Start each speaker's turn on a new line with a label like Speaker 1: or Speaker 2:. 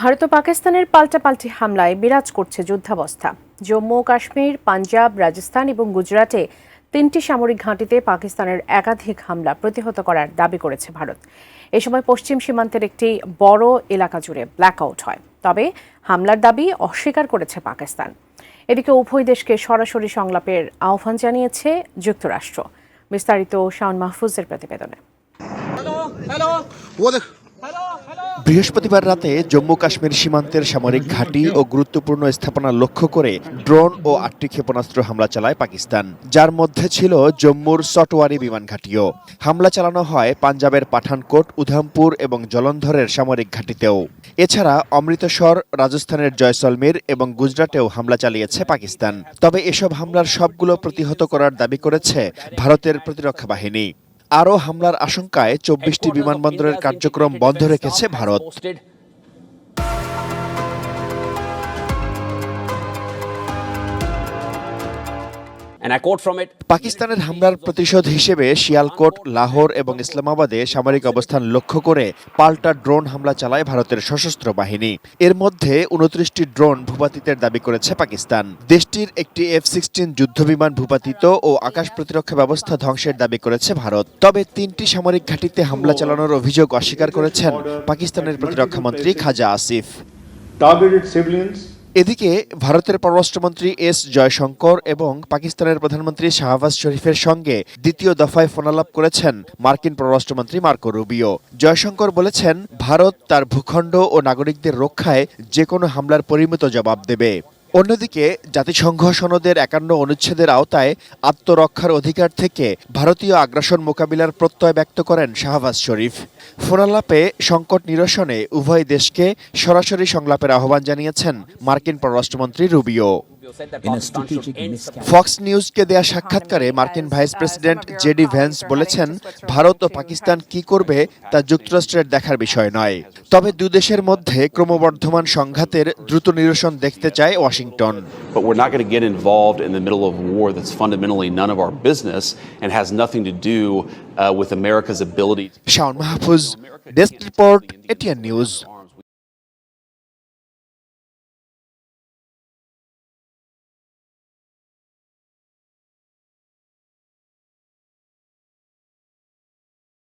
Speaker 1: ভারত ও পাকিস্তানের পাল্টাপাল্টি হামলায় বিরাজ করছে যুদ্ধাবস্থা। জম্মু ও কাশ্মীর, পাঞ্জাব, রাজস্থান এবং গুজরাটে 3টি সামরিক ঘাঁটিতে পাকিস্তানের একাধিক হামলা প্রতিহত করার দাবি করেছে ভারত। এ সময় পশ্চিম সীমান্তের একটি বড় এলাকা জুড়ে ব্ল্যাকআউট হয়। তবে হামলার দাবি অস্বীকার করেছে পাকিস্তান। এদিকে উভয় দেশকে সরাসরি সংলাপের আহ্বান জানিয়েছে যুক্তরাষ্ট্র। বিস্তারিত শাওন মাহফুজের প্রতিবেদনে।
Speaker 2: বৃহস্পতিবার রাতে জম্মু কাশ্মীর সীমান্তের সামরিক ঘাঁটি ও গুরুত্বপূর্ণ স্থাপনা লক্ষ্য করে ড্রোন ও 8টি ক্ষেপণাস্ত্র হামলা চালায় পাকিস্তান, যার মধ্যে ছিল জম্মুর সটওয়ারি বিমান ঘাঁটিও। হামলা চালানো হয় পাঞ্জাবের পাঠানকোট, উধামপুর এবং জলন্ধরের সামরিক ঘাঁটিতেও। এছাড়া অমৃতসর, রাজস্থানের জয়সলমীর এবং গুজরাটেও হামলা চালিয়েছে পাকিস্তান। তবে এসব হামলার সবগুলো প্রতিহত করার দাবি করেছে ভারতের প্রতিরক্ষা বাহিনী। আরও হামলার আশঙ্কায় 24টি বিমানবন্দরের কার্যক্রম বন্ধ রেখেছে ভারত। পাকিস্তানের হামলার প্রতিশোধ হিসেবে শিয়ালকোট, লাহোর এবং ইসলামাবাদে সামরিক অবস্থান লক্ষ্য করে পাল্টা ড্রোন হামলা চালায় ভারতের সশস্ত্র বাহিনী। এর মধ্যে 29টি ড্রোন ভূপাতিতের দাবি করেছে পাকিস্তান। দেশটির একটি F-16 যুদ্ধবিমান ভূপাতিত ও আকাশ প্রতিরক্ষা ব্যবস্থা ধ্বংসের দাবি করেছে ভারত। তবে 3টি সামরিক ঘাঁটিতে হামলা চালানোর অভিযোগ অস্বীকার করেছেন পাকিস্তানের প্রতিরক্ষামন্ত্রী খাজা আসিফ। এদিকে ভারতের পররাষ্ট্রমন্ত্রী এস জয়শঙ্কর এবং পাকিস্তানের প্রধানমন্ত্রী শাহবাজ শরীফের সঙ্গে দ্বিতীয় দফায় ফোনালাপ করেছেন মার্কিন পররাষ্ট্রমন্ত্রী মার্কো রুবিও। জয়শঙ্কর বলেছেন, ভারত তার ভূখণ্ড ও নাগরিকদের রক্ষায় যে কোনো হামলার পরিমিত জবাব দেবে। অন্যদিকে জাতিসংঘ সনদের 51 অনুচ্ছেদের আওতায় আত্মরক্ষার অধিকার থেকে ভারতীয় আগ্রাসন মোকাবিলার প্রত্যয় ব্যক্ত করেন শাহবাজ শরীফ। ফোনালাপে সংকট নিরসনে উভয় দেশকে সরাসরি সংলাপের আহ্বান জানিয়েছেন মার্কিন পররাষ্ট্রমন্ত্রী রুবিও। ফক্স নিউজকে দেয়া সাক্ষাৎকারে মার্কিন ভাইস প্রেসিডেন্ট জেডি ভ্যান্স বলেছেন, ভারত ও পাকিস্তান কি করবে তা যুক্তরাষ্ট্রের দেখার বিষয় নয়। তবে দুই দেশের মধ্যে ক্রমবর্ধমান সংঘাতের দ্রুত নিরসন দেখতে চায় Washington.
Speaker 3: But we're not going to get involved in the middle of a war that's fundamentally none of our business and has nothing to do with America's ability.
Speaker 2: Shaon Mahfuz, desk report, ATN news.